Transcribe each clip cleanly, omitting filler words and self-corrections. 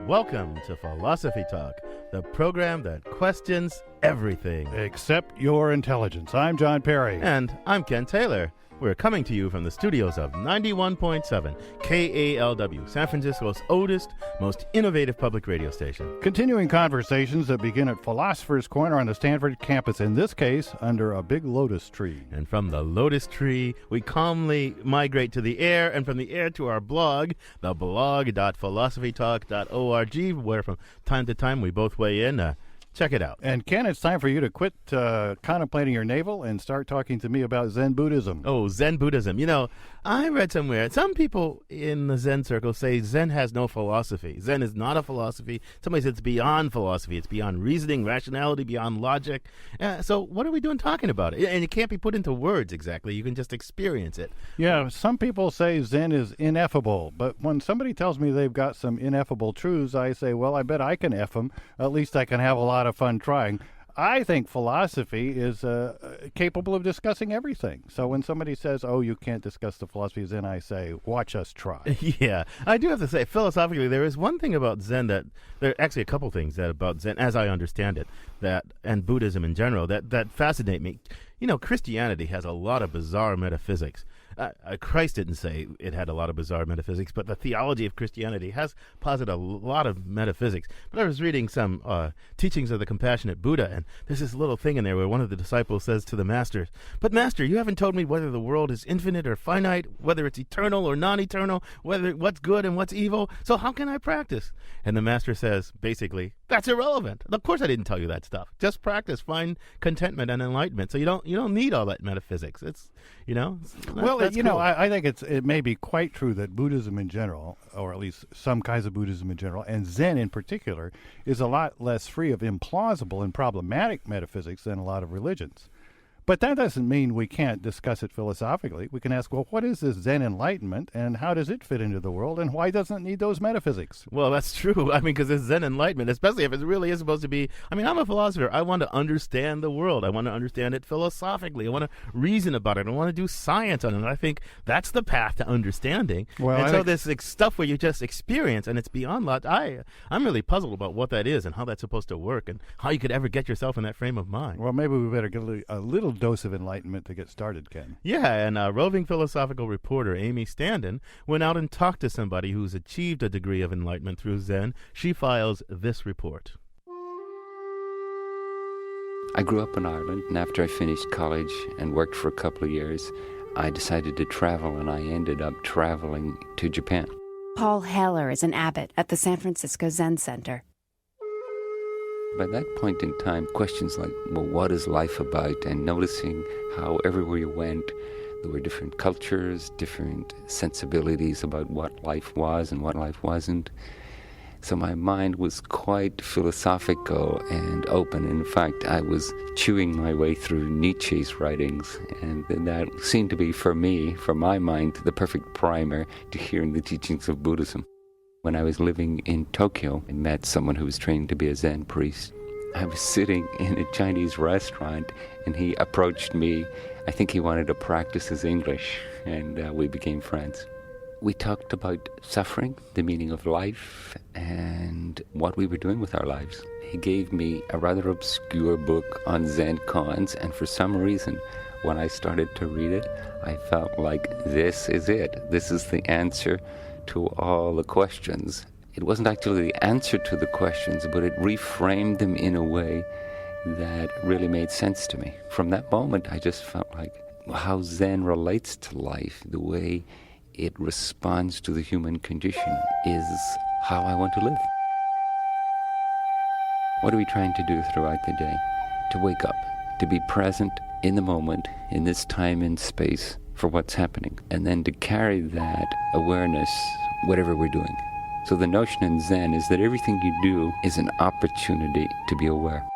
Welcome to Philosophy Talk, the program that questions everything. Except your intelligence. I'm John Perry. And I'm Ken Taylor. We're coming to you from the studios of 91.7 KALW, San Francisco's oldest, most innovative public radio station. Continuing conversations that begin at Philosopher's Corner on the Stanford campus, in this case, under a big lotus tree. And from the lotus tree, we calmly migrate to the air, and from the air to our blog, the blog.philosophytalk.org, where from time to time we both weigh in. Check it out. And Ken, it's time for you to quit contemplating your navel and start talking to me about Zen Buddhism. Oh, Zen Buddhism. You know, I read somewhere, some people in the Zen circle say Zen has no philosophy. Zen is not a philosophy. Somebody says it's beyond philosophy. It's beyond reasoning, rationality, beyond logic. So what are we doing talking about it? And it can't be put into words exactly. You can just experience it. Yeah, some people say Zen is ineffable. But when somebody tells me they've got some ineffable truths, I say, well, I bet I can F them. At least I can have a lot of fun trying. I think philosophy is capable of discussing everything. So when somebody says, oh, you can't discuss the philosophy of Zen, I say, watch us try. Yeah, I do have to say, philosophically, there is one thing about Zen that, there are actually a couple things that about Zen, as I understand it, that and Buddhism in general, that fascinate me. You know, Christianity has a lot of bizarre metaphysics. Christ didn't say it had a lot of bizarre metaphysics, but the theology of Christianity has posited a lot of metaphysics. But I was reading some teachings of the Compassionate Buddha, and there's this little thing in there where one of the disciples says to the master, "But master, you haven't told me whether the world is infinite or finite, whether it's eternal or non-eternal, whether what's good and what's evil. So how can I practice?" And the master says, basically, "That's irrelevant. Of course I didn't tell you that stuff. Just practice, find contentment and enlightenment. So you don't need all that metaphysics." It's, you know. Well, you know, cool. I think it may be quite true that Buddhism in general, or at least some kinds of Buddhism in general, and Zen in particular, is a lot less free of implausible and problematic metaphysics than a lot of religions. But that doesn't mean we can't discuss it philosophically. We can ask, well, what is this Zen enlightenment, and how does it fit into the world, and why doesn't it need those metaphysics? Well, that's true. I mean, because it's Zen enlightenment, especially if it really is supposed to be. I mean, I'm a philosopher. I want to understand the world. I want to understand it philosophically. I want to reason about it. I want to do science on it. And I think that's the path to understanding. Well, and so this stuff where you just experience and it's beyond logic, I'm really puzzled about what that is and how that's supposed to work and how you could ever get yourself in that frame of mind. Well, maybe we better get a little dose of enlightenment to get started, Ken. Yeah, and roving philosophical reporter Amy Standen went out and talked to somebody who's achieved a degree of enlightenment through Zen. She files this report. I grew up in Ireland, and after I finished college and worked for a couple of years, I decided to travel, and I ended up traveling to Japan. Paul Heller is an abbot at the San Francisco Zen Center. By that point in time, questions like, well, what is life about? And noticing how everywhere you went, there were different cultures, different sensibilities about what life was and what life wasn't. So my mind was quite philosophical and open. In fact, I was chewing my way through Nietzsche's writings, and that seemed to be, for me, for my mind, the perfect primer to hearing the teachings of Buddhism. When I was living in Tokyo and met someone who was trained to be a Zen priest, I was sitting in a Chinese restaurant and he approached me. I think he wanted to practice his English, and we became friends. We talked about suffering, the meaning of life, and what we were doing with our lives. He gave me a rather obscure book on Zen koans, and for some reason, when I started to read it, I felt like this is it. This is the answer to all the questions. It wasn't actually the answer to the questions, but it reframed them in a way that really made sense to me. From that moment, I just felt like how Zen relates to life, the way it responds to the human condition, is how I want to live. What are we trying to do throughout the day? To wake up, to be present in the moment, in this time and space, for what's happening, and then to carry that awareness whatever we're doing. So the notion in Zen is that everything you do is an opportunity to be aware.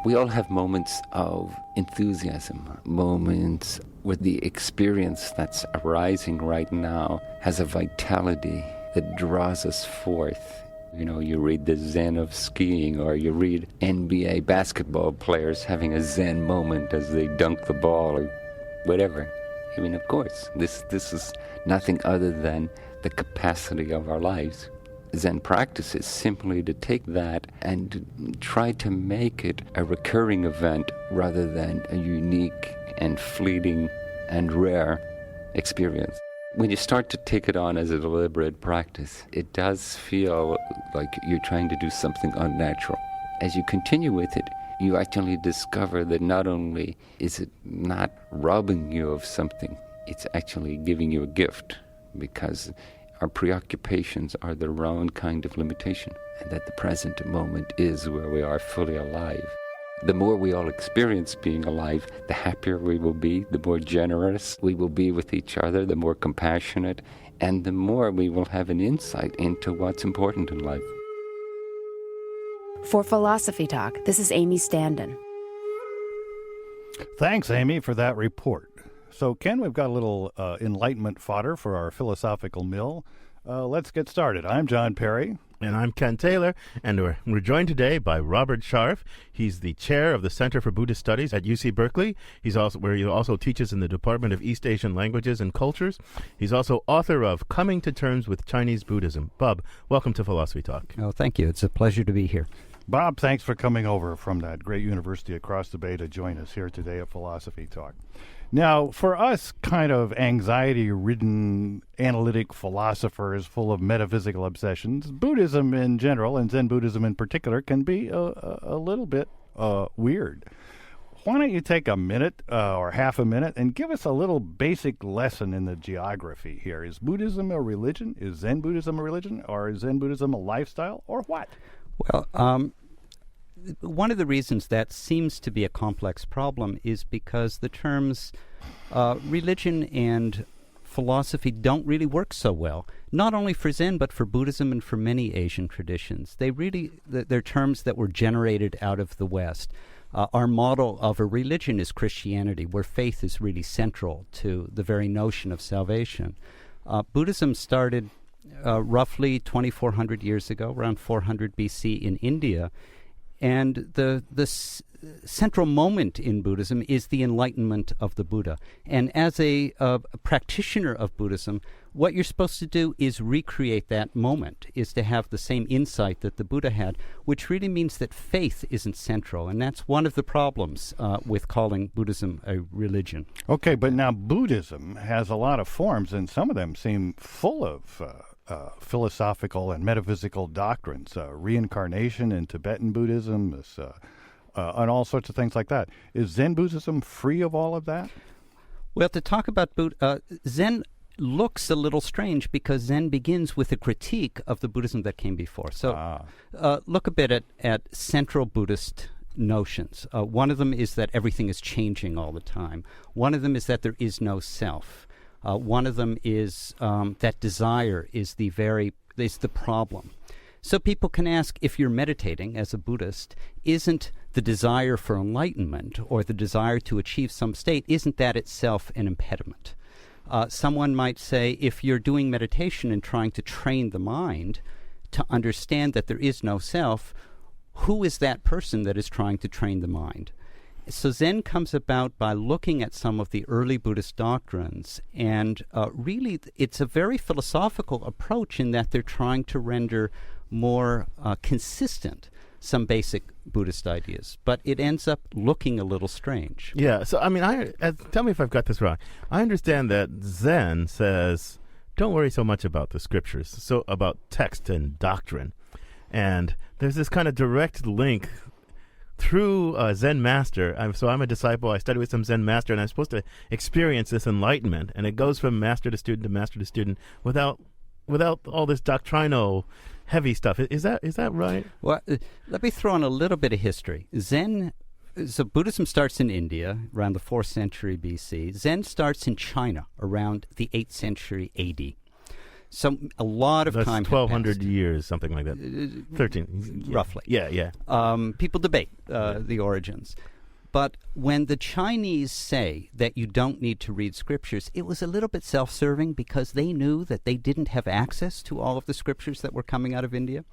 We all have moments of enthusiasm, moments where the experience that's arising right now has a vitality that draws us forth. You know, you read the Zen of skiing, or you read NBA basketball players having a Zen moment as they dunk the ball, or whatever. I mean, of course, this is nothing other than the capacity of our lives. Zen practice is simply to take that and try to make it a recurring event rather than a unique and fleeting and rare experience. When you start to take it on as a deliberate practice, it does feel like you're trying to do something unnatural. As you continue with it, you actually discover that not only is it not robbing you of something, it's actually giving you a gift, because our preoccupations are their own kind of limitation, and that the present moment is where we are fully alive. The more we all experience being alive, the happier we will be, the more generous we will be with each other, the more compassionate, and the more we will have an insight into what's important in life. For Philosophy Talk, this is Amy Standen. Thanks, Amy, for that report. So, Ken, we've got a little enlightenment fodder for our philosophical mill. Let's get started. I'm John Perry. And I'm Ken Taylor, and we're joined today by Robert Scharf. He's the chair of the Center for Buddhist Studies at UC Berkeley. He's also where he also teaches in the Department of East Asian Languages and Cultures. He's also author of Coming to Terms with Chinese Buddhism. Bob, welcome to Philosophy Talk. Oh, thank you. It's a pleasure to be here. Bob, thanks for coming over from that great university across the bay to join us here today at Philosophy Talk. Now, for us kind of anxiety-ridden analytic philosophers full of metaphysical obsessions, Buddhism in general, and Zen Buddhism in particular, can be a little bit weird. Why don't you take a minute or half a minute and give us a little basic lesson in the geography here? Is Buddhism a religion? Is Zen Buddhism a religion? Or is Zen Buddhism a lifestyle? Or what? Well, one of the reasons that seems to be a complex problem is because the terms religion and philosophy don't really work so well, not only for Zen, but for Buddhism and for many Asian traditions. They're terms that were generated out of the West. Our model of a religion is Christianity, where faith is really central to the very notion of salvation. Buddhism started roughly 2,400 years ago, around 400 BC in India. And the central moment in Buddhism is the enlightenment of the Buddha. And as a practitioner of Buddhism, what you're supposed to do is recreate that moment, is to have the same insight that the Buddha had, which really means that faith isn't central. And that's one of the problems with calling Buddhism a religion. Okay, but now Buddhism has a lot of forms, and some of them seem full of philosophical and metaphysical doctrines, reincarnation in Tibetan Buddhism, and all sorts of things like that. Is Zen Buddhism free of all of that? Well, to talk about Zen looks a little strange because Zen begins with a critique of the Buddhism that came before. So look a bit at central Buddhist notions. One of them is that everything is changing all the time. One of them is that there is no self. One of them is that desire is the problem. So people can ask, if you're meditating as a Buddhist, isn't the desire for enlightenment or the desire to achieve some state, isn't that itself an impediment? Someone might say, if you're doing meditation and trying to train the mind to understand that there is no self, who is that person that is trying to train the mind? So Zen comes about by looking at some of the early Buddhist doctrines, and really it's a very philosophical approach in that they're trying to render more consistent some basic Buddhist ideas, but it ends up looking a little strange. Yeah, so I mean, tell me if I've got this wrong. I understand that Zen says, don't worry so much about the scriptures, so about text and doctrine. And there's this kind of direct link through a Zen master. So I'm a disciple. I study with some Zen master, and I'm supposed to experience this enlightenment. And it goes from master to student to master to student without all this doctrinal heavy stuff. Is that right? Well, let me throw in a little bit of history. So Buddhism starts in India around the 4th century BC. Zen starts in China around the 8th century AD. So a lot of time. That's 1,200 years, something like that. 13, roughly. Yeah. People debate the origins. But when the Chinese say that you don't need to read scriptures, it was a little bit self-serving because they knew that they didn't have access to all of the scriptures that were coming out of India.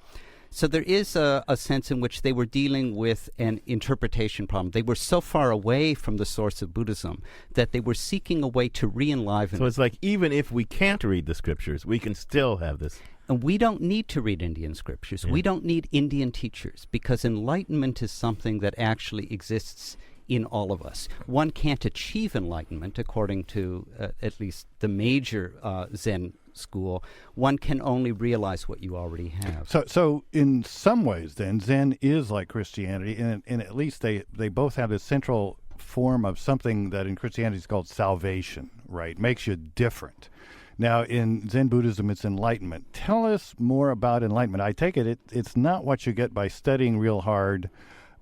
So there is a sense in which they were dealing with an interpretation problem. They were so far away from the source of Buddhism that they were seeking a way to re-enliven. So it's like even if we can't read the scriptures, we can still have this. And we don't need to read Indian scriptures. We don't need Indian teachers, because enlightenment is something that actually exists in all of us. One can't achieve enlightenment, according to at least the major Zen school. One can only realize what you already have. So in some ways, then, Zen is like Christianity, and at least they both have this central form of something that in Christianity is called salvation, right? Makes you different. Now, in Zen Buddhism, it's enlightenment. Tell us more about enlightenment. I take it's not what you get by studying real hard,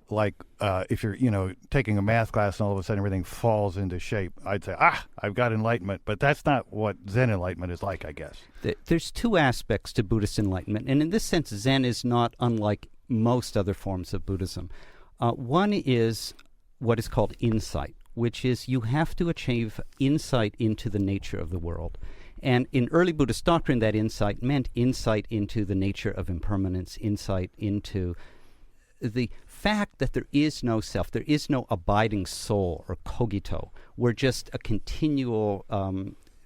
like if you're, taking a math class and all of a sudden everything falls into shape. I'd say, I've got enlightenment. But that's not what Zen enlightenment is like, I guess. There's two aspects to Buddhist enlightenment. And in this sense, Zen is not unlike most other forms of Buddhism. One is what is called insight, which is you have to achieve insight into the nature of the world. And in early Buddhist doctrine, that insight meant insight into the nature of impermanence, insight into the fact that there is no self, there is no abiding soul or cogito. We're just a continual,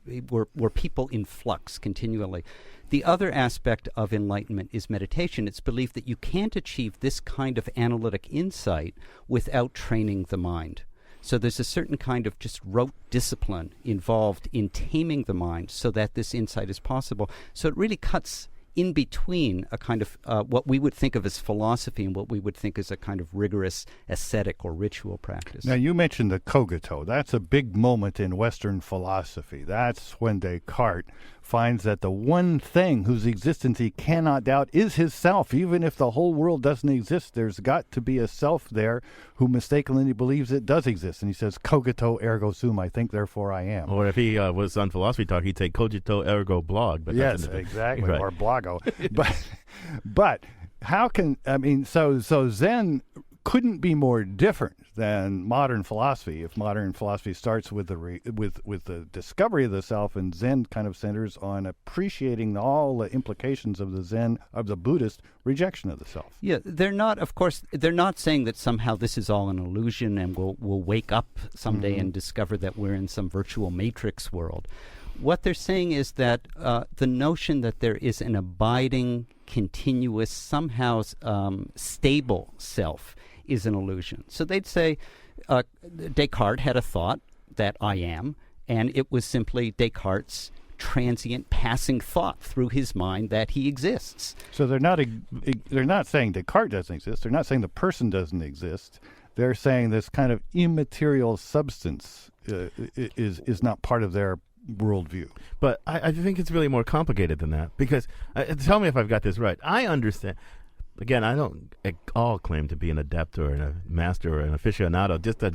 we're people in flux continually. The other aspect of enlightenment is meditation. It's belief that you can't achieve this kind of analytic insight without training the mind. So there's a certain kind of just rote discipline involved in taming the mind so that this insight is possible. So it really cuts in between a kind of what we would think of as philosophy and what we would think as a kind of rigorous ascetic or ritual practice. Now, you mentioned the cogito. That's a big moment in Western philosophy. That's when Descartes finds that the one thing whose existence he cannot doubt is his self. Even if the whole world doesn't exist, there's got to be a self there who mistakenly believes it does exist. And he says, cogito ergo sum, I think, therefore I am. Or if he was on Philosophy Talk, he'd say cogito ergo blog. But yes, exactly, right. Or blago. but how can, so Zen couldn't be more different than modern philosophy. If modern philosophy starts with the discovery of the self, and Zen kind of centers on appreciating all the implications of the Buddhist rejection of the self. Yeah, they're not saying that somehow this is all an illusion and we'll wake up someday and discover that we're in some virtual matrix world. What they're saying is that the notion that there is an abiding, continuous, somehow stable self is an illusion. So they'd say Descartes had a thought that I am, and it was simply Descartes' transient passing thought through his mind that he exists. So they're not saying Descartes doesn't exist. They're not saying the person doesn't exist. They're saying this kind of immaterial substance is not part of their worldview. But I think it's really more complicated than that, because tell me if I've got this right. I understand. Again, I don't at all claim to be an adept or a master or an aficionado, just a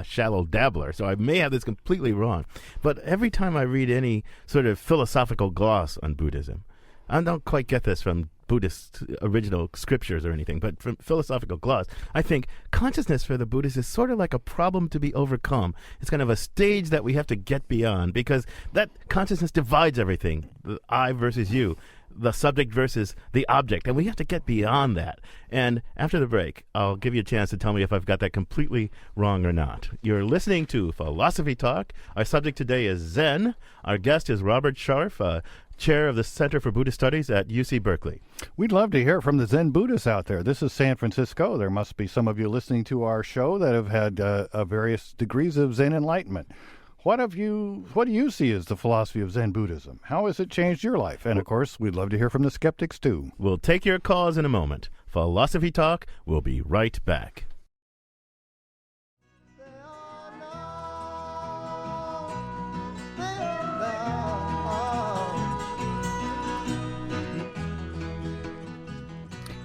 shallow dabbler. So I may have this completely wrong. But every time I read any sort of philosophical gloss on Buddhism, I don't quite get this from Buddhist original scriptures or anything, but from philosophical gloss, I think consciousness for the Buddhists is sort of like a problem to be overcome. It's kind of a stage that we have to get beyond, because that consciousness divides everything, the I versus you, the subject versus the object, and we have to get beyond that. And after the break, I'll give you a chance to tell me if I've got that completely wrong or not. You're listening to Philosophy Talk. Our subject today is Zen. Our guest is Robert Scharf, Chair of the Center for Buddhist Studies at UC Berkeley. We'd love to hear from the Zen Buddhists out there. This is San Francisco. There must be some of you listening to our show that have had various degrees of Zen enlightenment. What do you see as the philosophy of Zen Buddhism? How has it changed your life? And, of course, we'd love to hear from the skeptics, too. We'll take your calls in a moment. Philosophy Talk will be right back.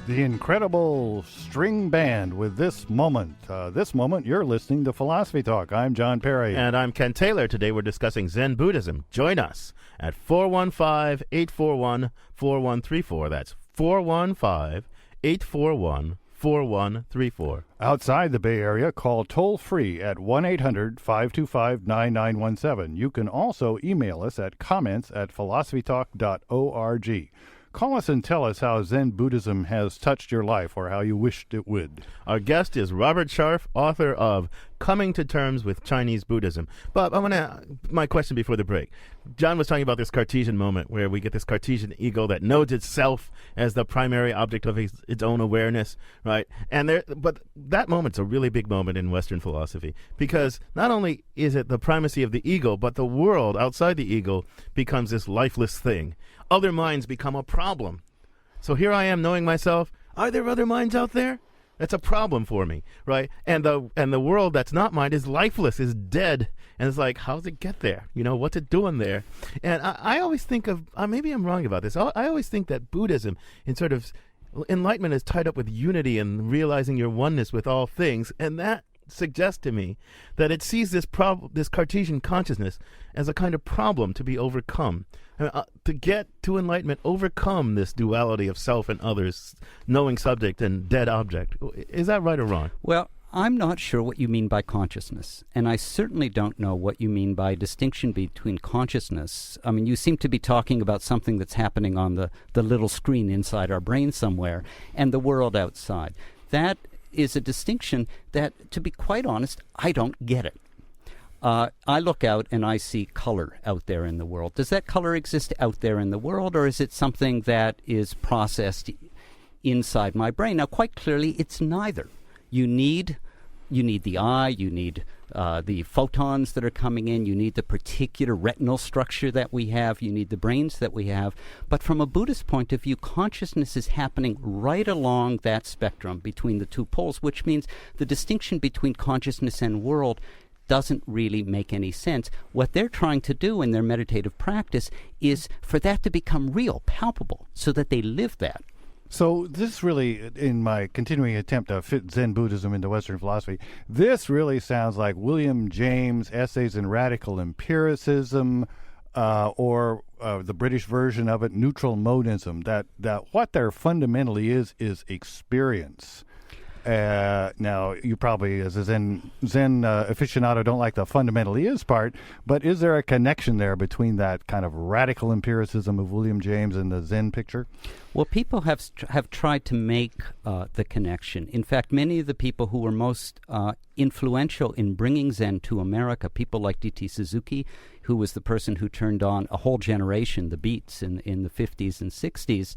The incredible string band with This Moment. This moment, you're listening to Philosophy Talk. I'm John Perry. And I'm Ken Taylor. Today we're discussing Zen Buddhism. Join us at 415-841-4134. That's 415-841-4134. Outside the Bay Area, call toll-free at 1-800-525-9917. You can also email us at comments@philosophytalk.org. Call us and tell us how Zen Buddhism has touched your life or how you wished it would. Our guest is Robert Scharf, author of Coming to Terms with Chinese Buddhism. Bob, I want to my question before the break. John was talking about this Cartesian moment where we get this Cartesian ego that knows itself as the primary object of its own awareness, right? But that moment's a really big moment in Western philosophy because not only is it the primacy of the ego, but the world outside the ego becomes this lifeless thing. Other minds become a problem. So here I am knowing myself. Are there other minds out there? That's a problem for me, right? And the world that's not mine is lifeless, is dead. And it's like, how does it get there? What's it doing there? And I always think of, maybe I'm wrong about this, I always think that Buddhism in sort of enlightenment is tied up with unity and realizing your oneness with all things. And that suggests to me that it sees this Cartesian consciousness as a kind of problem to be overcome. To get to enlightenment, overcome this duality of self and others, knowing subject and dead object. Is that right or wrong? Well, I'm not sure what you mean by consciousness, and I certainly don't know what you mean by distinction between consciousness. I mean, you seem to be talking about something that's happening on the little screen inside our brain somewhere, and the world outside. That is a distinction that, to be quite honest, I don't get it. I look out and I see color out there in the world. Does that color exist out there in the world, or is it something that is processed inside my brain? Now, quite clearly, it's neither. You need the eye, you need the photons that are coming in, you need the particular retinal structure that we have, you need the brains that we have. But from a Buddhist point of view, consciousness is happening right along that spectrum between the two poles, which means the distinction between consciousness and world doesn't really make any sense. What they're trying to do in their meditative practice is for that to become real, palpable, so that they live that. So this really, in my continuing attempt to fit Zen Buddhism into Western philosophy, this really sounds like William James' Essays in Radical Empiricism, or the British version of it, Neutral Monism, that what there fundamentally is experience. Now, you probably, as a Zen aficionado, don't like the fundamentally is part, but is there a connection there between that kind of radical empiricism of William James and the Zen picture? Well, people have tried to make the connection. In fact, many of the people who were most influential in bringing Zen to America, people like D.T. Suzuki, who was the person who turned on a whole generation, the Beats, in the 50s and 60s,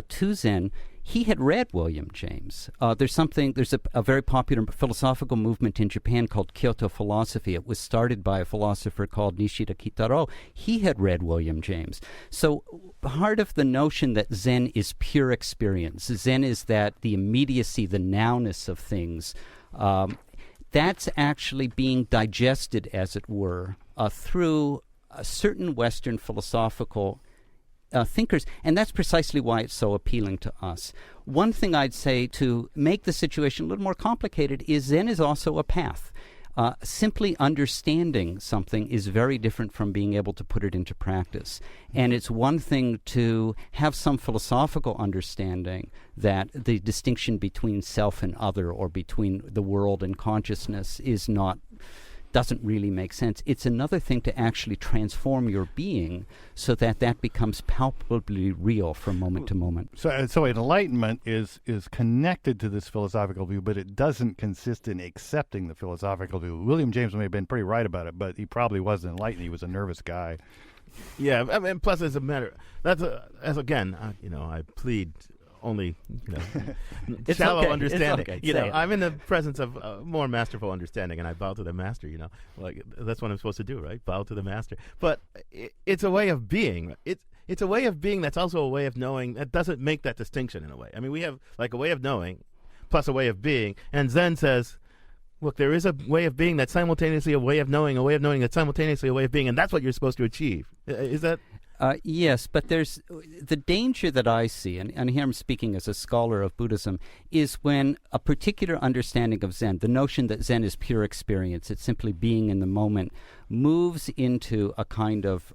to Zen, he had read William James. There's a very popular philosophical movement in Japan called Kyoto philosophy. It was started by a philosopher called Nishida Kitaro. He had read William James. So part of the notion that Zen is pure experience, Zen is that the immediacy, the nowness of things, that's actually being digested, as it were, through a certain Western philosophical thinkers, and that's precisely why it's so appealing to us. One thing I'd say to make the situation a little more complicated is Zen is also a path. Simply understanding something is very different from being able to put it into practice. And it's one thing to have some philosophical understanding that the distinction between self and other, or between the world and consciousness, doesn't really make sense. It's another thing to actually transform your being so that becomes palpably real from moment to moment. So enlightenment is connected to this philosophical view, but it doesn't consist in accepting the philosophical view. William James may have been pretty right about it, but he probably wasn't enlightened. He was a nervous guy. Yeah, I mean, plus it's a matter. I plead only shallow understanding. It's okay. I'm in the presence of more masterful understanding, and I bow to the master. Like that's what I'm supposed to do, right? Bow to the master. But it's a way of being. It's a way of being that's also a way of knowing. That doesn't make that distinction in a way. I mean, we have like a way of knowing, plus a way of being, and Zen says, look, there is a way of being that's simultaneously a way of knowing that's simultaneously a way of being, and that's what you're supposed to achieve. Is that? Yes, but there's the danger that I see, and here I'm speaking as a scholar of Buddhism, is when a particular understanding of Zen, the notion that Zen is pure experience, it's simply being in the moment, moves into a kind of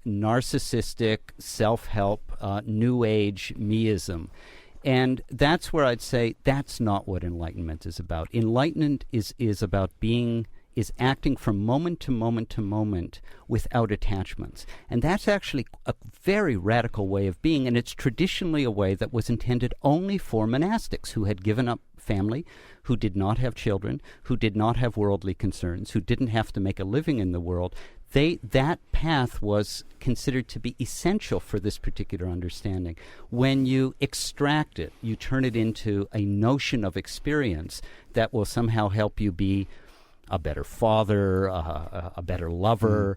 narcissistic, self-help, New Age meism. And that's where I'd say that's not what enlightenment is about. Enlightenment is about being is acting from moment to moment to moment without attachments. And that's actually a very radical way of being, and it's traditionally a way that was intended only for monastics who had given up family, who did not have children, who did not have worldly concerns, who didn't have to make a living in the world. That path was considered to be essential for this particular understanding. When you extract it, you turn it into a notion of experience that will somehow help you be a better father, a better lover,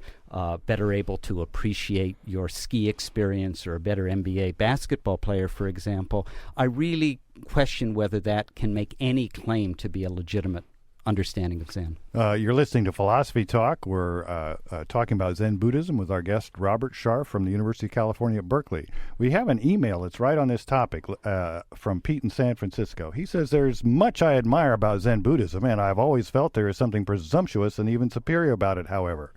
better able to appreciate your ski experience, or a better NBA basketball player, for example. I really question whether that can make any claim to be a legitimate understanding of Zen. You're listening to Philosophy Talk. We're talking about Zen Buddhism with our guest, Robert Scharf from the University of California at Berkeley. We have an email that's right on this topic from Pete in San Francisco. He says, "There's much I admire about Zen Buddhism, and I've always felt there is something presumptuous and even superior about it, however.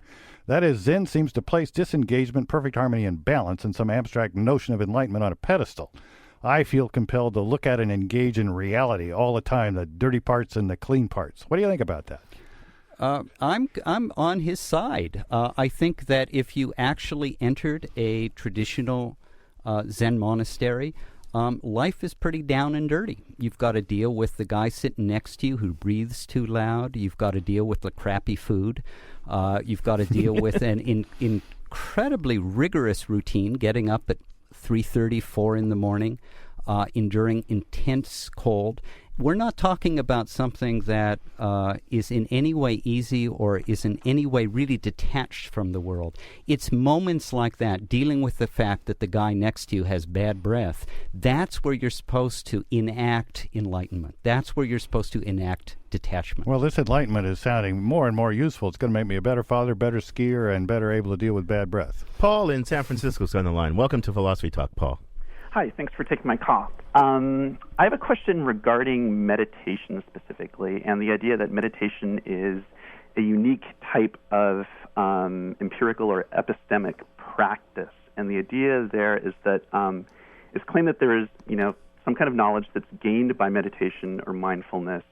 That is, Zen seems to place disengagement, perfect harmony, and balance in some abstract notion of enlightenment on a pedestal. I feel compelled to look at and engage in reality all the time, the dirty parts and the clean parts." What do you think about that? I'm on his side. I think that if you actually entered a traditional Zen monastery, life is pretty down and dirty. You've got to deal with the guy sitting next to you who breathes too loud. You've got to deal with the crappy food. You've got to deal with an incredibly rigorous routine, getting up at 3:30, 4 in the morning, enduring intense cold. We're not talking about something that is in any way easy or is in any way really detached from the world. It's moments like that, dealing with the fact that the guy next to you has bad breath. That's where you're supposed to enact enlightenment. That's where you're supposed to enact detachment. Well, this enlightenment is sounding more and more useful. It's going to make me a better father, better skier, and better able to deal with bad breath. Paul in San Francisco's on the line. Welcome to Philosophy Talk, Paul. Hi, thanks for taking my call. I have a question regarding meditation specifically, and the idea that meditation is a unique type of empirical or epistemic practice. And the idea there is that it's claimed that there is, some kind of knowledge that's gained by meditation or mindfulness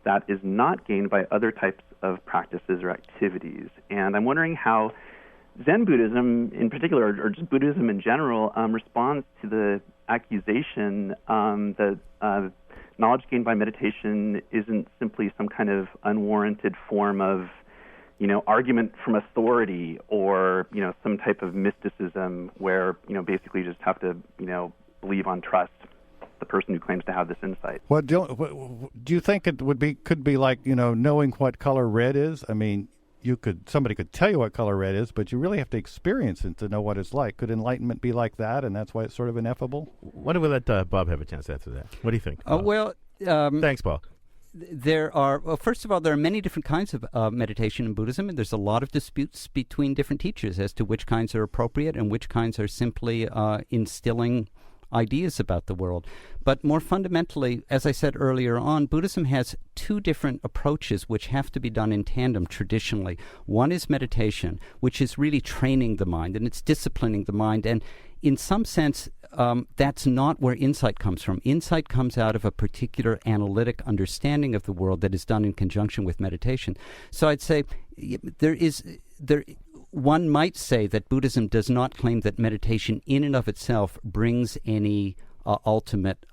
that is not gained by other types of practices or activities. And I'm wondering how Zen Buddhism in particular, or just Buddhism in general, responds to the accusation that knowledge gained by meditation isn't simply some kind of unwarranted form of, argument from authority, or, some type of mysticism where, basically you just have to, believe on trust the person who claims to have this insight. What do you think it could be like, knowing what color red is? I mean, somebody could tell you what color red is, but you really have to experience it to know what it's like. Could enlightenment be like that, and that's why it's sort of ineffable? Why don't we let Bob have a chance to answer that? What do you think? Thanks, Paul. First of all, there are many different kinds of meditation in Buddhism, and there's a lot of disputes between different teachers as to which kinds are appropriate and which kinds are simply instilling ideas about the world. But more fundamentally, as I said earlier on, Buddhism has two different approaches which have to be done in tandem traditionally. One is meditation, which is really training the mind, and it's disciplining the mind. And in some sense, that's not where insight comes from. Insight comes out of a particular analytic understanding of the world that is done in conjunction with meditation. So I'd say one might say that Buddhism does not claim that meditation in and of itself brings any ultimate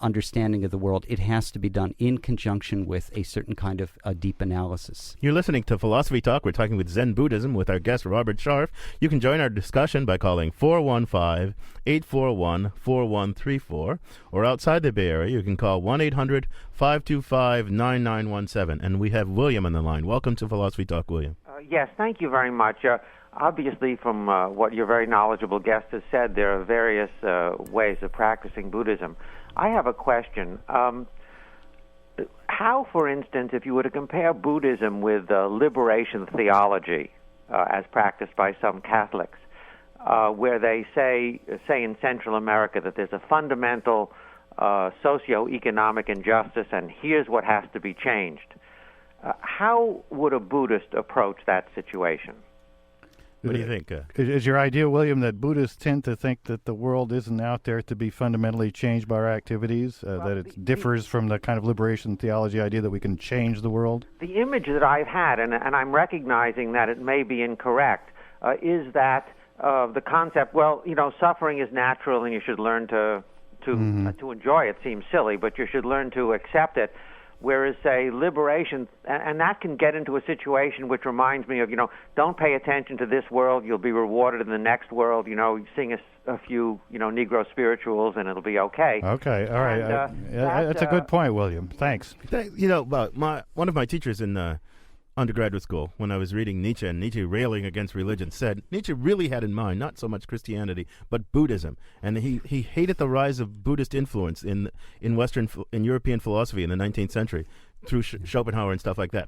understanding of the world. It has to be done in conjunction with a certain kind of deep analysis. You're listening to Philosophy Talk. We're talking with Zen Buddhism with our guest, Robert Scharf. You can join our discussion by calling 415-841-4134, or outside the Bay Area, you can call 1-800-525-9917. And we have William on the line. Welcome to Philosophy Talk, William. Yes, thank you very much. Obviously, from what your very knowledgeable guest has said, there are various ways of practicing Buddhism. I have a question. How, for instance, if you were to compare Buddhism with liberation theology as practiced by some Catholics, where they say in Central America that there's a fundamental socioeconomic injustice and here's what has to be changed, how would a Buddhist approach that situation? What do you think? Is your idea, William, that Buddhists tend to think that the world isn't out there to be fundamentally changed by our activities, that it differs from the kind of liberation theology idea that we can change the world? The image that I've had, and I'm recognizing that it may be incorrect, is that the concept, suffering is natural and you should learn to enjoy it. Seems silly, but you should learn to accept it. Whereas, say, liberation, and that can get into a situation which reminds me of, don't pay attention to this world, you'll be rewarded in the next world, sing a few, Negro spirituals and it'll be okay. Okay, all right. That's a good point, William. Thanks. One of my teachers in undergraduate school, when I was reading Nietzsche and Nietzsche railing against religion, said Nietzsche really had in mind not so much Christianity but Buddhism, and he hated the rise of Buddhist influence in European philosophy in the 19th century through Schopenhauer and stuff like that.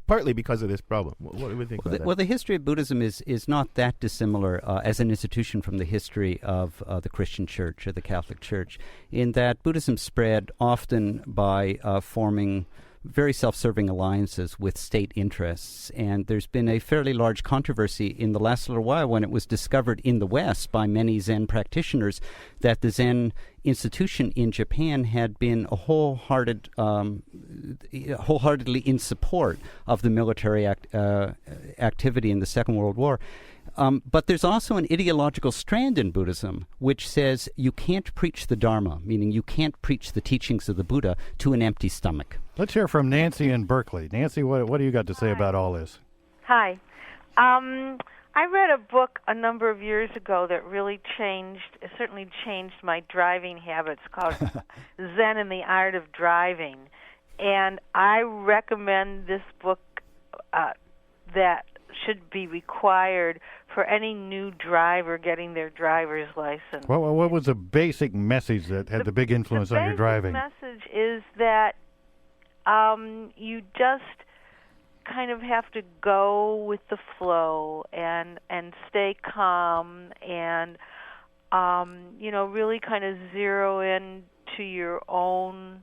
Partly because of this problem. What do we think about that? Well, the history of Buddhism is not that dissimilar as an institution from the history of the Christian Church or the Catholic Church, in that Buddhism spread often by forming very self-serving alliances with state interests. And there's been a fairly large controversy in the last little while when it was discovered in the West by many Zen practitioners that the Zen institution in Japan had been wholeheartedly in support of the military activity in the Second World War. But there's also an ideological strand in Buddhism which says you can't preach the Dharma, meaning you can't preach the teachings of the Buddha to an empty stomach. Let's hear from Nancy in Berkeley. Nancy, what do you got to say about all this? Hi. I read a book a number of years ago that really certainly changed my driving habits, called Zen and the Art of Driving. And I recommend this book that should be required for any new driver getting their driver's license. Well, what was the basic message that had the big influence on your driving? The basic message is that you just kind of have to go with the flow and stay calm and really kind of zero in to your own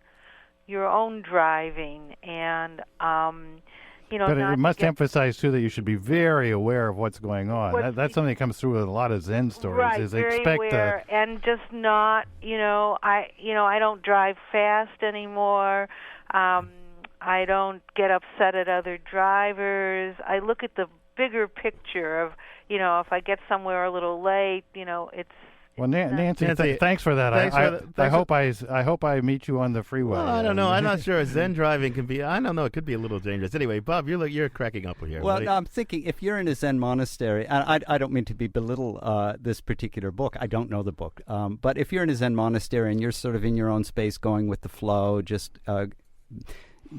driving and but it must emphasize too that you should be very aware of what's going on. That's something that comes through with a lot of Zen stories. Right, is very expect aware, and just not. I don't drive fast anymore. I don't get upset at other drivers. I look at the bigger picture of, if I get somewhere a little late, it's. Well, Nancy, thanks for that. I hope I meet you on the freeway. Well, I don't know. I'm not sure. Zen driving can be. I don't know. It could be a little dangerous. Anyway, Bob, you're cracking up here. Well, no, I'm thinking if you're in a Zen monastery, and I don't mean to belittle this particular book. I don't know the book, but if you're in a Zen monastery and you're sort of in your own space, going with the flow, just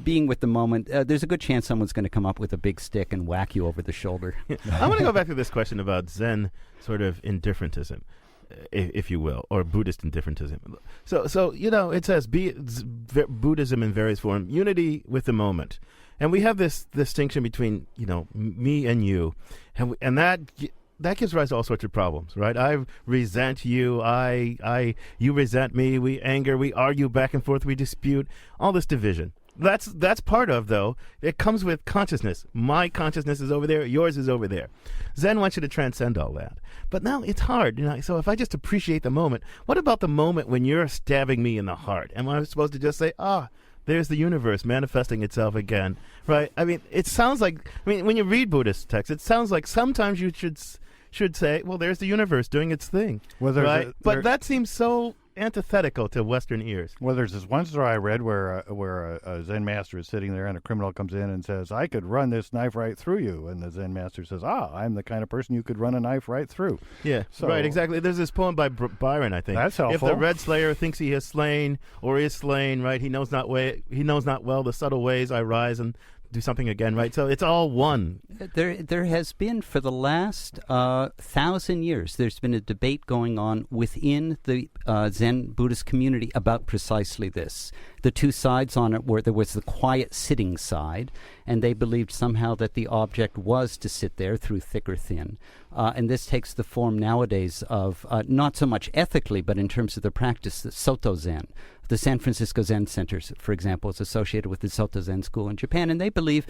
being with the moment, there's a good chance someone's going to come up with a big stick and whack you over the shoulder. I want to go back to this question about Zen sort of indifferentism, if you will, or Buddhist indifferentism. So it says Buddhism in various forms, unity with the moment. And we have this distinction between, me and you, and that gives rise to all sorts of problems, right? I resent you, you resent me, we anger, we argue back and forth, we dispute, all this division. That's part of, though, it comes with consciousness. My consciousness is over there, yours is over there. Zen wants you to transcend all that. But now it's hard, so if I just appreciate the moment, what about the moment when you're stabbing me in the heart? Am I supposed to just say, there's the universe manifesting itself again, right? I mean, it sounds like, when you read Buddhist texts, it sounds like sometimes you should say, well, there's the universe doing its thing, right? But that seems so antithetical to Western ears. Well, there's this one story I read where a Zen master is sitting there and a criminal comes in and says, I could run this knife right through you. And the Zen master says, I'm the kind of person you could run a knife right through. Yeah, right, exactly. There's this poem by Byron, I think. That's helpful. If the red slayer thinks he has slain or is slain, right, he knows not well the subtle ways I rise and do something again, right? So it's all one. There has been, for the last 1,000 years, there's been a debate going on within the Zen Buddhist community about precisely this. The two sides on it were there was the quiet sitting side, and they believed somehow that the object was to sit there through thick or thin. And this takes the form nowadays of not so much ethically, but in terms of the practice, the Soto Zen. The San Francisco Zen Center, for example, is associated with the Soto Zen school in Japan, and they believe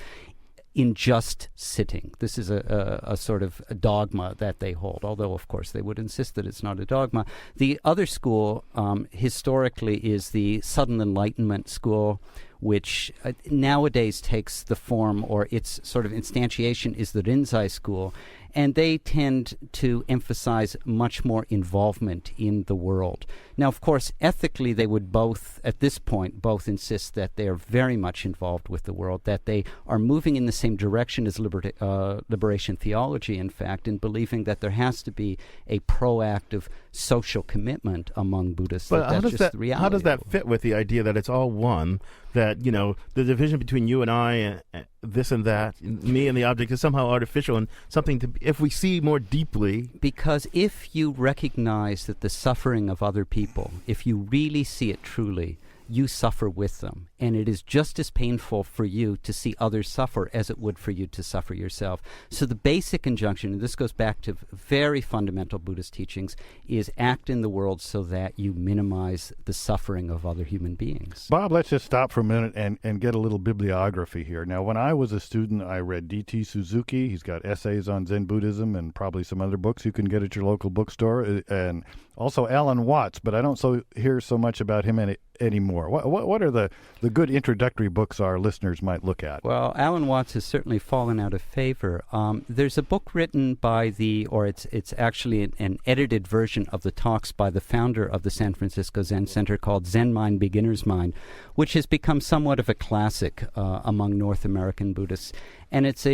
in just sitting. This is a sort of a dogma that they hold, although, of course, they would insist that it's not a dogma. The other school, historically, is the Sudden Enlightenment school, which nowadays takes the form, or its sort of instantiation is the Rinzai school, and they tend to emphasize much more involvement in the world. Now, of course, ethically, they would both, at this point, both insist that they are very much involved with the world, that they are moving in the same direction as liberation theology, in fact, in believing that there has to be a proactive social commitment among Buddhists. But that's just the reality. how does that fit with the idea that it's all one, that, the division between you and I, this and that, me and the object, is somehow artificial and something to, if we see more deeply? Because if you recognize that the suffering of other people, if you really see it truly, you suffer with them. And it is just as painful for you to see others suffer as it would for you to suffer yourself. So the basic injunction, and this goes back to very fundamental Buddhist teachings, is act in the world so that you minimize the suffering of other human beings. Bob, let's just stop for a minute and get a little bibliography here. Now, when I was a student, I read D.T. Suzuki. He's got essays on Zen Buddhism and probably some other books you can get at your local bookstore. And also Alan Watts, but I don't hear so much about him anymore. What are the good introductory books our listeners might look at? Well, Alan Watts has certainly fallen out of favor. There's a book written by it's actually an edited version of the talks by the founder of the San Francisco Zen Center called Zen Mind, Beginner's Mind, which has become somewhat of a classic among North American Buddhists. And it's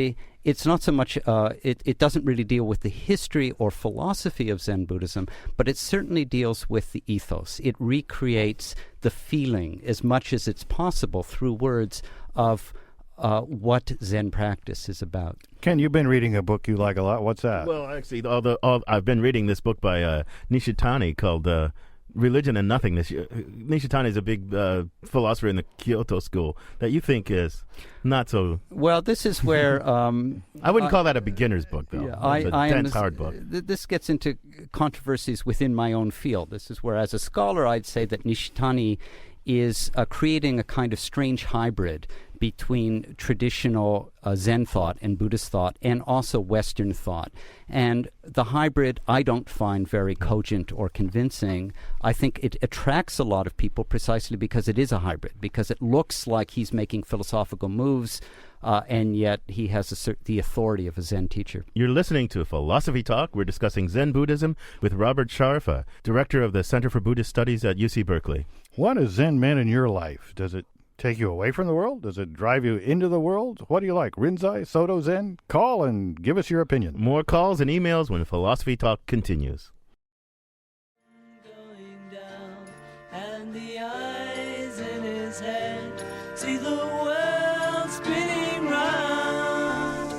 not so much, it doesn't really deal with the history or philosophy of Zen Buddhism, but it certainly deals with the ethos. It recreates the feeling as much as it's possible through words of what Zen practice is about. Ken, you've been reading a book you like a lot. What's that? Well, actually, I've been reading this book by Nishitani called Religion and Nothingness. Nishitani is a big philosopher in the Kyoto school that you think is not so... Well, this is where... I wouldn't call that a beginner's book, though. Yeah, it's a dense, hard book. This gets into controversies within my own field. This is where, as a scholar, I'd say that Nishitani is creating a kind of strange hybrid between traditional Zen thought and Buddhist thought and also Western thought. And the hybrid I don't find very cogent or convincing. I think it attracts a lot of people precisely because it is a hybrid, because it looks like he's making philosophical moves, and yet he has the authority of a Zen teacher. You're listening to Philosophy Talk. We're discussing Zen Buddhism with Robert Scharf, director of the Center for Buddhist Studies at UC Berkeley. What has Zen meant in your life? Does it take you away from the world? Does it drive you into the world? What do you like? Rinzai, Soto, Zen? Call and give us your opinion. More calls and emails when Philosophy Talk continues. Going down, and the eyes in his head see the world spinning round.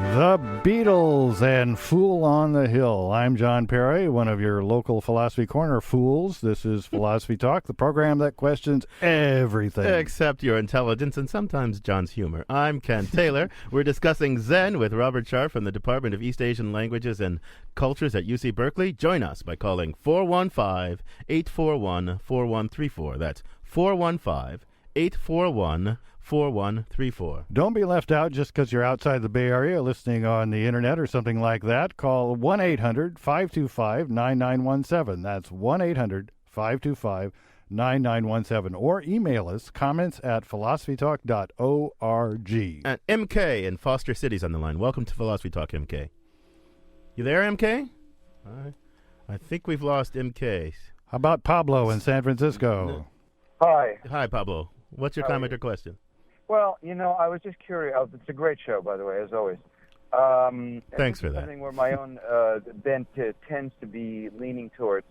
The Beatles and Fool on the Hill. I'm John Perry, one of your local Philosophy Corner fools. This is Philosophy Talk, the program that questions everything. Except your intelligence and sometimes John's humor. I'm Ken Taylor. We're discussing Zen with Robert Scharf from the Department of East Asian Languages and Cultures at UC Berkeley. Join us by calling 415-841-4134. That's 415-841-4134. Don't be left out just because you're outside the Bay Area listening on the internet or something like that. Call 1-800-525-9917. That's 1-800-525-9917. Or email us comments at philosophytalk.org. And MK in Foster City's on the line. Welcome to Philosophy Talk, MK. You there, MK? I think we've lost MK. How about Pablo in San Francisco? Hi. Hi, Pablo. What's your comment or question? Well, I was just curious. It's a great show, by the way, as always. Thanks for that. Something where my own bent tends to be leaning towards.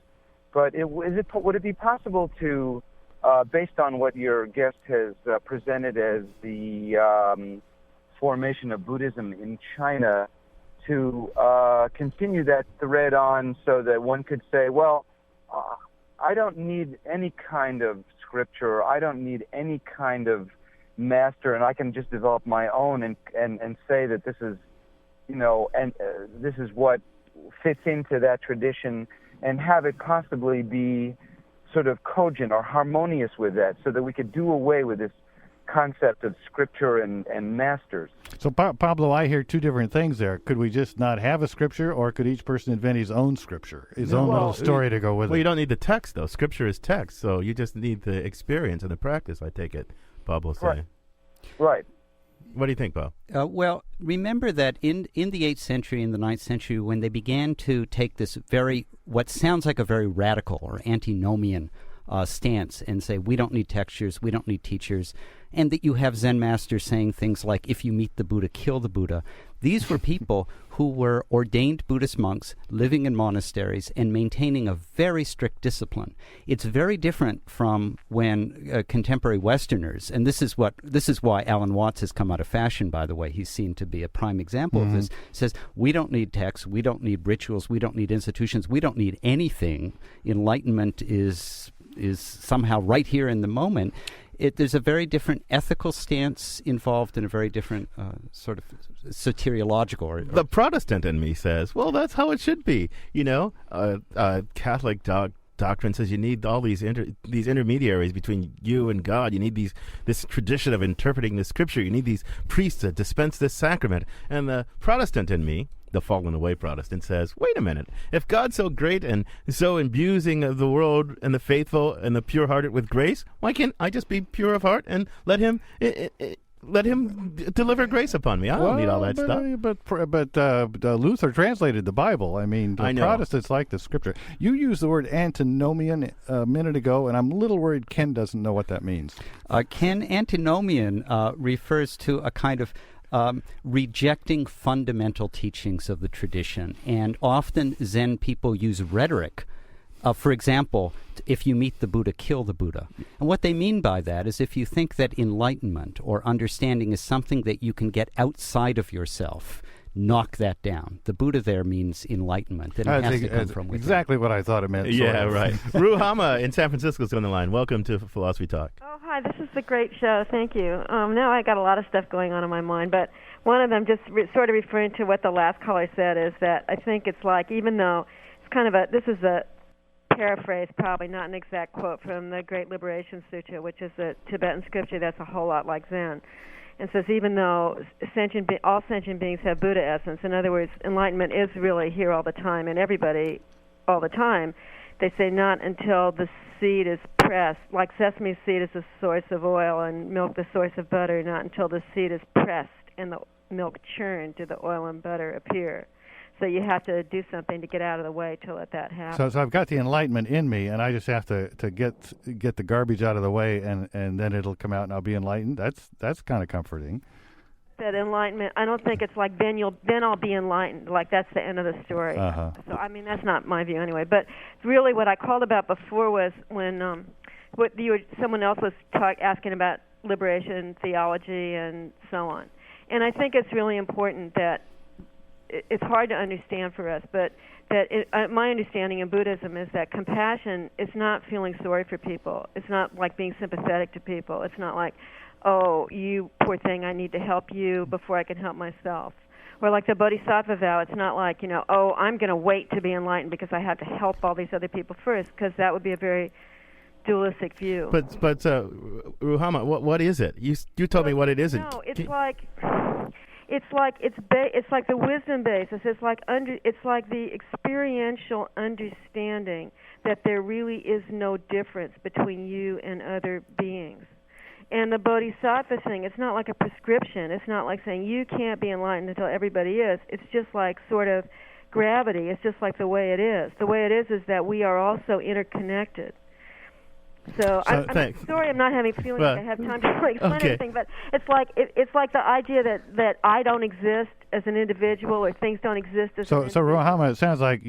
But would it be possible to, based on what your guest has presented as the formation of Buddhism in China, to continue that thread on so that one could say, well, I don't need any kind of scripture. I don't need any kind of master, and I can just develop my own and say that this is, this is what fits into that tradition, and have it possibly be sort of cogent or harmonious with that, so that we could do away with this concept of scripture and masters. So, Pablo, I hear two different things there. Could we just not have a scripture, or could each person invent his own scripture, his own little story to go with it? Well, you don't need the text, though. Scripture is text, so you just need the experience and the practice, I take it, Pablo's saying. Right. What do you think, Bob? Well, remember that in the 8th century, in the 9th century, when they began to take this what sounds like a very radical or antinomian stance and say, we don't need textures, we don't need teachers, and that you have Zen masters saying things like, if you meet the Buddha, kill the Buddha. These were people who were ordained Buddhist monks living in monasteries and maintaining a very strict discipline. It's very different from when contemporary Westerners, and this is why Alan Watts has come out of fashion, by the way, he's seen to be a prime example of this, says, we don't need texts, we don't need rituals, we don't need institutions, we don't need anything. Enlightenment is somehow right here in the moment. There's a very different ethical stance involved in a very different sort of soteriological. The Protestant in me says, well, that's how it should be. Catholic doctrine says you need all these intermediaries between you and God. You need this tradition of interpreting the scripture. You need these priests to dispense this sacrament. And the Protestant in me, the fallen away Protestant, says, wait a minute. If God's so great and so imbuing of the world and the faithful and the pure-hearted with grace, why can't I just be pure of heart and let him deliver grace upon me? I don't need all that stuff. But Luther translated the Bible. I mean, the Protestants like the scripture. You used the word antinomian a minute ago, and I'm a little worried Ken doesn't know what that means. Ken, antinomian refers to a kind of rejecting fundamental teachings of the tradition. And often Zen people use rhetoric. For example, if you meet the Buddha, kill the Buddha. And what they mean by that is if you think that enlightenment or understanding is something that you can get outside of yourself, knock that down. The Buddha there means enlightenment. And it has to come from within. Exactly what I thought it meant. Yeah, right. Ruhama in San Francisco is on the line. Welcome to Philosophy Talk. Oh, hi. This is a great show. Thank you. Now I got a lot of stuff going on in my mind, but one of them, just sort of referring to what the last caller said, is that I think it's like, even though it's kind of this is a paraphrase, probably not an exact quote from the Great Liberation Sutra, which is a Tibetan scripture that's a whole lot like Zen. And says even though all sentient beings have Buddha essence, in other words, enlightenment is really here all the time and everybody all the time, they say not until the seed is pressed, like sesame seed is the source of oil and milk the source of butter, not until the seed is pressed and the milk churned do the oil and butter appear. So you have to do something to get out of the way to let that happen. So I've got the enlightenment in me, and I just have to get the garbage out of the way, and then it'll come out, and I'll be enlightened. That's kind of comforting. That enlightenment, I don't think it's like then I'll be enlightened. Like that's the end of the story. Uh-huh. So I mean that's not my view anyway. But really, what I called about before was when someone else was asking about liberation theology and so on. And I think it's really important that. It's hard to understand for us, but that my understanding in Buddhism is that compassion is not feeling sorry for people. It's not like being sympathetic to people. It's not like, oh, you poor thing, I need to help you before I can help myself. Or like the Bodhisattva vow, it's not like, oh, I'm going to wait to be enlightened because I have to help all these other people first, because that would be a very dualistic view. But Ruhama, what is it? You told me what it isn't. No, it's like... It's like the wisdom basis. It's like the experiential understanding that there really is no difference between you and other beings. And the bodhisattva thing, it's not like a prescription. It's not like saying you can't be enlightened until everybody is. It's just like sort of gravity. It's just like the way it is. The way it is that we are also interconnected. So I'm sorry I'm not having feelings like I have time to explain anything, but it's like the idea that I don't exist as an individual or things don't exist as an individual. So Ruhama, it sounds like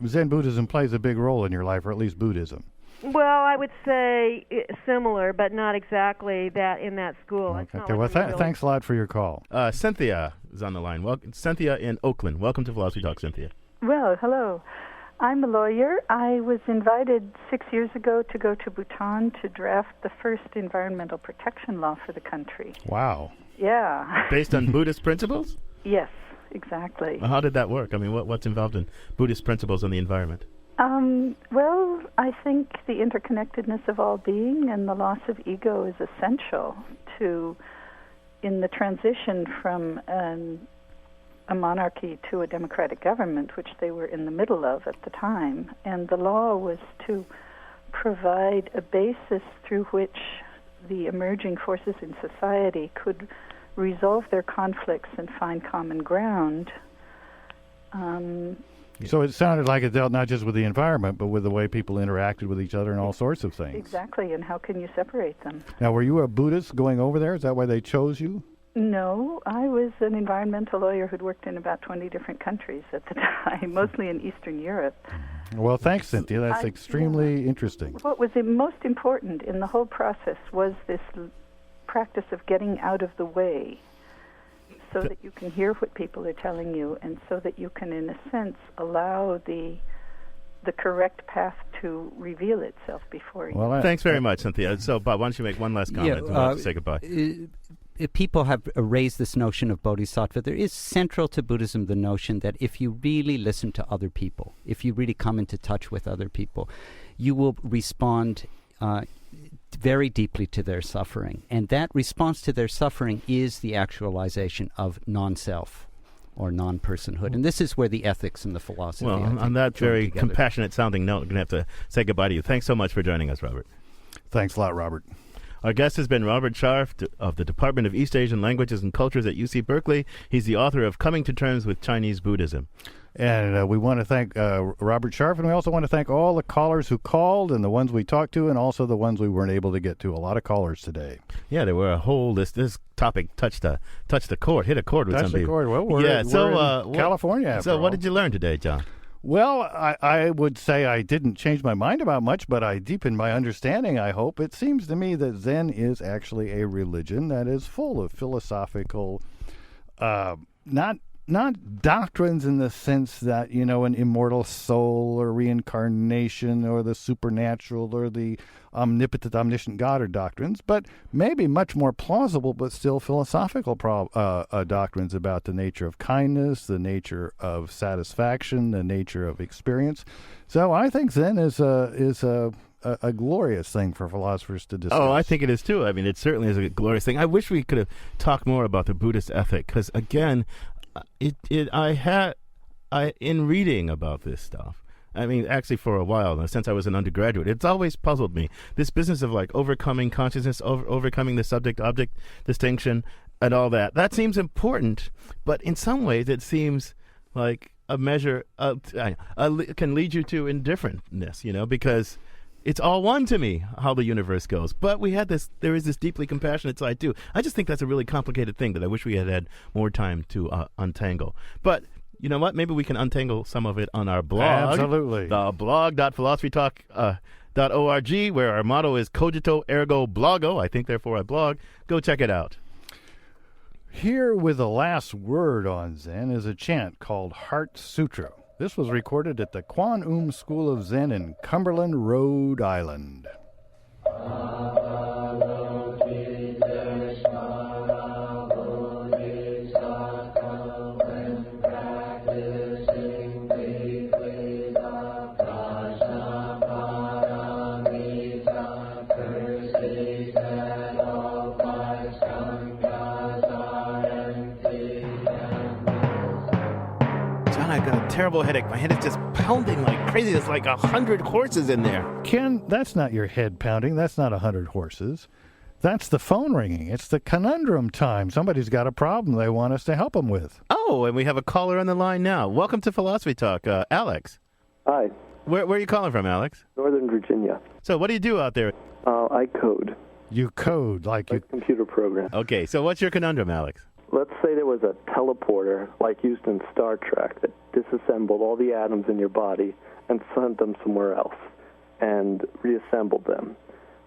Zen Buddhism plays a big role in your life, or at least Buddhism. Well, I would say similar, but not exactly that in that school. Okay. Well, thanks a lot for your call. Cynthia is on the line. Cynthia in Oakland. Welcome to Philosophy Talk, Cynthia. Well, hello. I'm a lawyer. I was invited 6 years ago to go to Bhutan to draft the first environmental protection law for the country. Wow. Yeah. Based on Buddhist principles? Yes, exactly. How did that work? I mean, what's involved in Buddhist principles on the environment? Well, I think the interconnectedness of all being and the loss of ego is essential in the transition from a monarchy to a democratic government, which they were in the middle of at the time. And the law was to provide a basis through which the emerging forces in society could resolve their conflicts and find common ground. So it sounded like it dealt not just with the environment, but with the way people interacted with each other and all sorts of things. Exactly, and how can you separate them? Now, were you a Buddhist going over there? Is that why they chose you? No, I was an environmental lawyer who'd worked in about 20 different countries at the time, mostly in Eastern Europe. Well, thanks, Cynthia. That's extremely interesting. What was the most important in the whole process was this practice of getting out of the way so that you can hear what people are telling you and so that you can, in a sense, allow the correct path to reveal itself before you. Well, thanks very much, Cynthia. So, Bob, why don't you make one last comment and we'll have to say goodbye. People have raised this notion of bodhisattva. There is central to Buddhism the notion that if you really listen to other people, if you really come into touch with other people, you will respond very deeply to their suffering. And that response to their suffering is the actualization of non-self or non-personhood. And this is where the ethics and the philosophy... Well, on that very compassionate-sounding note, we're going to have to say goodbye to you. Thanks so much for joining us, Robert. Thanks a lot, Robert. Our guest has been Robert Scharf of the Department of East Asian Languages and Cultures at UC Berkeley. He's the author of Coming to Terms with Chinese Buddhism. And we want to thank Robert Scharf, and we also want to thank all the callers who called and the ones we talked to and also the ones we weren't able to get to. A lot of callers today. Yeah, there were a whole... This topic touched a chord, hit a chord with some people. Touched a chord. Well, we're in California after So all. what did you learn today, John? Well, I would say I didn't change my mind about much, but I deepened my understanding, I hope. It seems to me that Zen is actually a religion that is full of philosophical, not doctrines in the sense that, an immortal soul or reincarnation or the supernatural or the omnipotent, omniscient God are doctrines, but maybe much more plausible but still philosophical doctrines about the nature of kindness, the nature of satisfaction, the nature of experience. So I think Zen is a glorious thing for philosophers to discuss. Oh, I think it is too. I mean, it certainly is a glorious thing. I wish we could have talked more about the Buddhist ethic because, again, in reading about this stuff, I mean, actually for a while, since I was an undergraduate, it's always puzzled me. This business of overcoming consciousness, overcoming the subject-object distinction and all that. That seems important, but in some ways it seems like a measure can lead you to indifferentness, because it's all one to me how the universe goes. But there is this deeply compassionate side too. I just think that's a really complicated thing that I wish we had had more time to untangle. But you know what? Maybe we can untangle some of it on our blog. Absolutely. The blog.philosophytalk.org, where our motto is Cogito Ergo Blogo. I think, therefore, I blog. Go check it out. Here with the last word on Zen is a chant called Heart Sutra. This was recorded at the Kwan School of Zen in Cumberland, Rhode Island. Terrible headache. My head is just pounding like crazy. There's like 100 horses in there. Ken, that's not your head pounding. That's not 100 horses. That's the phone ringing. It's the conundrum time. Somebody's got a problem they want us to help them with. Oh, and we have a caller on the line now. Welcome to Philosophy Talk, Alex. Hi. Where are you calling from, Alex? Northern Virginia. So what do you do out there? I code. You code like you... computer program. Okay, so what's your conundrum, Alex? Let's say there was a teleporter, like used in Star Trek, that disassembled all the atoms in your body and sent them somewhere else and reassembled them.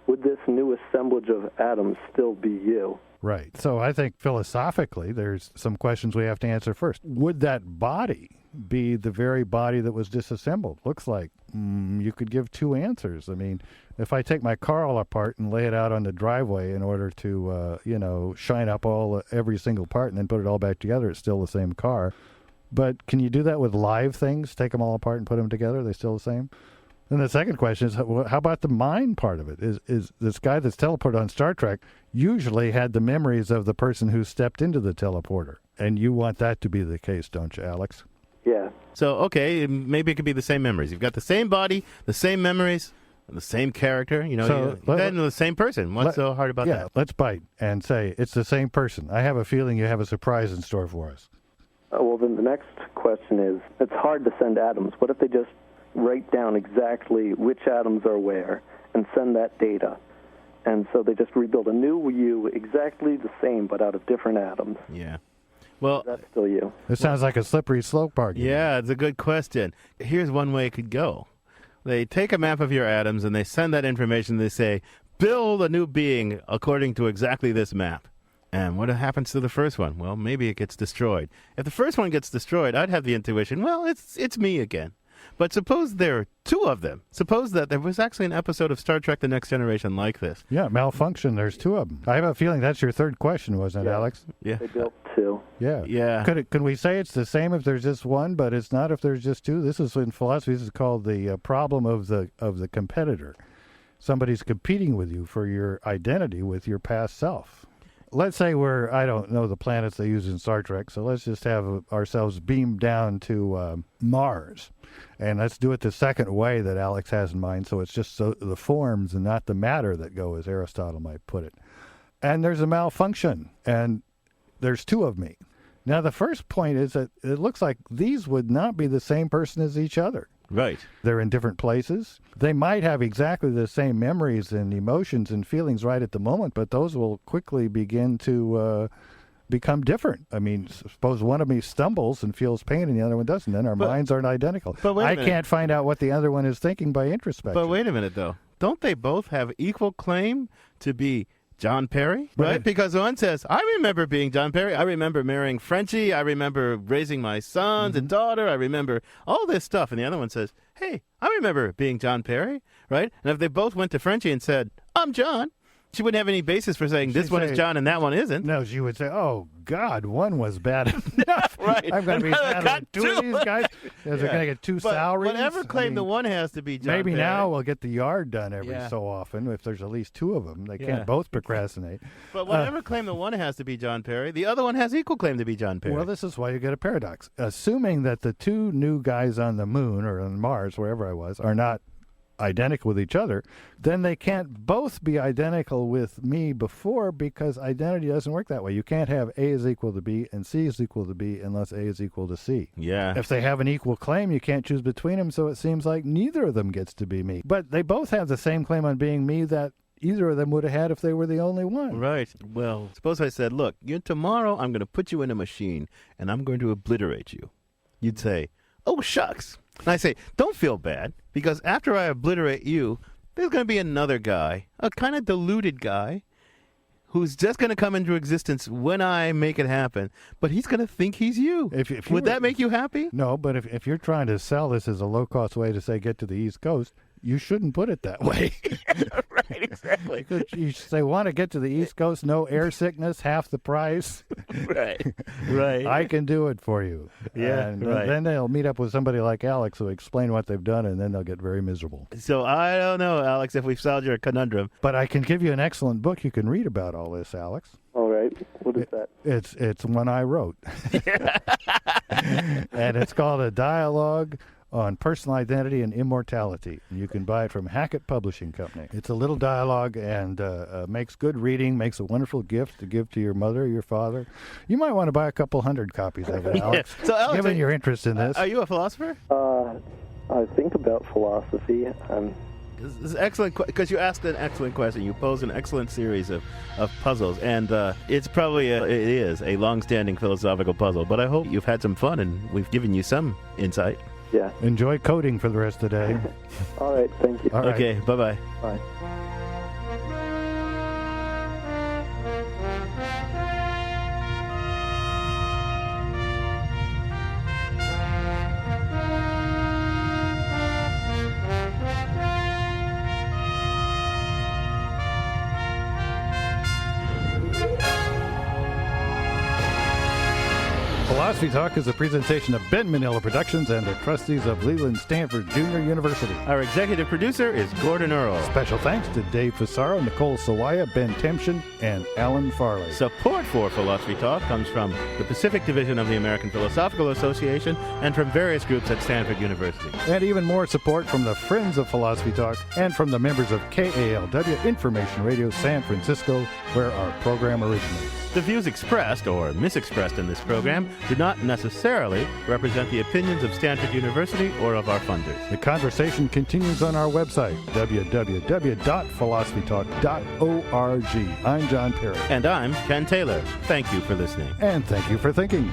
Would this new assemblage of atoms still be you? Right. So I think philosophically there's some questions we have to answer first. Would that body be the very body that was disassembled? Looks like you could give two answers. I mean, if I take my car all apart and lay it out on the driveway in order to, shine up every single part and then put it all back together, it's still the same car. But can you do that with live things? Take them all apart and put them together? Are they still the same? And the second question is, how about the mind part of it? Is this guy that's teleported on Star Trek usually had the memories of the person who stepped into the teleporter? And you want that to be the case, don't you, Alex? Yeah. So, okay, maybe it could be the same memories. You've got the same body, the same memories, the same character, then the same person. What's so hard about that? Yeah, let's bite and say it's the same person. I have a feeling you have a surprise in store for us. Well, then the next question is, it's hard to send atoms. What if they just write down exactly which atoms are where and send that data? And so they just rebuild a new you exactly the same but out of different atoms. Yeah. Well, that's still you. It sounds like a slippery slope argument. Yeah, it's a good question. Here's one way it could go. They take a map of your atoms and they send that information. They say, build a new being according to exactly this map. And what happens to the first one? Well, maybe it gets destroyed. If the first one gets destroyed, I'd have the intuition, well, it's me again. But suppose there are two of them. Suppose that there was actually an episode of Star Trek The Next Generation like this. Yeah, malfunction, there's two of them. I have a feeling that's your third question, wasn't it, Alex? Yeah. They built two. Yeah. Yeah. Could we say it's the same if there's just one, but it's not if there's just two? This is in philosophy, this is called the problem of the competitor. Somebody's competing with you for your identity with your past self. Let's say I don't know the planets they use in Star Trek, so let's just have ourselves beamed down to Mars. And let's do it the second way that Alex has in mind, so it's just the forms and not the matter that go, as Aristotle might put it. And there's a malfunction, and there's two of me. Now, the first point is that it looks like these would not be the same person as each other. Right. They're in different places. They might have exactly the same memories and emotions and feelings right at the moment, but those will quickly begin to become different. I mean, suppose one of me stumbles and feels pain and the other one doesn't, then our minds aren't identical. But wait a I minute. can't find out what the other one is thinking by introspection. But wait a minute, though. Don't they both have equal claim to be John Perry? Right? Because one says, I remember being John Perry. I remember marrying Frenchie. I remember raising my sons and daughter. I remember all this stuff. And the other one says, hey, I remember being John Perry. Right? And if they both went to Frenchie and said, I'm John, she wouldn't have any basis for saying this one is John and that one isn't. No, she would say, oh, God, one was bad enough. Right. I'm going to be sad with two of these guys. They're going to get two salaries. Whatever claim the one has to be John maybe Perry. Now we'll get the yard done every so often if there's at least two of them. They can't both procrastinate. But whatever claim the one has to be John Perry, the other one has equal claim to be John Perry. Well, this is why you get a paradox. Assuming that the two new guys on the moon or on Mars, wherever I was, are not identical with each other, then they can't both be identical with me before, because identity doesn't work that way. You can't have A is equal to B and C is equal to B unless A is equal to C. Yeah. If they have an equal claim, you can't choose between them, so it seems like neither of them gets to be me. But they both have the same claim on being me that either of them would have had if they were the only one. Right. Well, suppose I said, look, tomorrow I'm going to put you in a machine and I'm going to obliterate you. You'd say, oh, shucks. And I say, don't feel bad, because after I obliterate you, there's going to be another guy, a kind of deluded guy, who's just going to come into existence when I make it happen, but he's going to think he's you. Would that make you happy? No, but if you're trying to sell this as a low-cost way to, say, get to the East Coast, you shouldn't put it that way. Right, exactly. You say, want to get to the East Coast, no air sickness, half the price. Right. I can do it for you. Yeah, and right. Then they'll meet up with somebody like Alex who explain what they've done, and then they'll get very miserable. So I don't know, Alex, if we've solved your conundrum. But I can give you an excellent book you can read about all this, Alex. All right. What is that? It's one I wrote. And it's called A Dialogue on Personal Identity and Immortality. And you can buy it from Hackett Publishing Company. It's a little dialogue and makes good reading, makes a wonderful gift to give to your mother or your father. You might want to buy a couple hundred copies of it, Alex, So, Alex, given your interest in this. Are you a philosopher? I think about philosophy. This is excellent, because you asked an excellent question. You posed an excellent series of puzzles, and it's probably it is a long-standing philosophical puzzle. But I hope you've had some fun, and we've given you some insight. Yeah. Enjoy coding for the rest of the day. All right. Thank you. All right. Okay. Bye-bye. Bye. Philosophy Talk is a presentation of Ben Manila Productions and the trustees of Leland Stanford Junior University. Our executive producer is Gordon Earl. Special thanks to Dave Fusaro, Nicole Sawaya, Ben Temshin, and Alan Farley. Support for Philosophy Talk comes from the Pacific Division of the American Philosophical Association and from various groups at Stanford University. And even more support from the Friends of Philosophy Talk and from the members of KALW Information Radio San Francisco, where our program originates. The views expressed or misexpressed in this program do not necessarily represent the opinions of Stanford University or of our funders. The conversation continues on our website, www.philosophytalk.org. I'm John Perry. And I'm Ken Taylor. Thank you for listening. And thank you for thinking.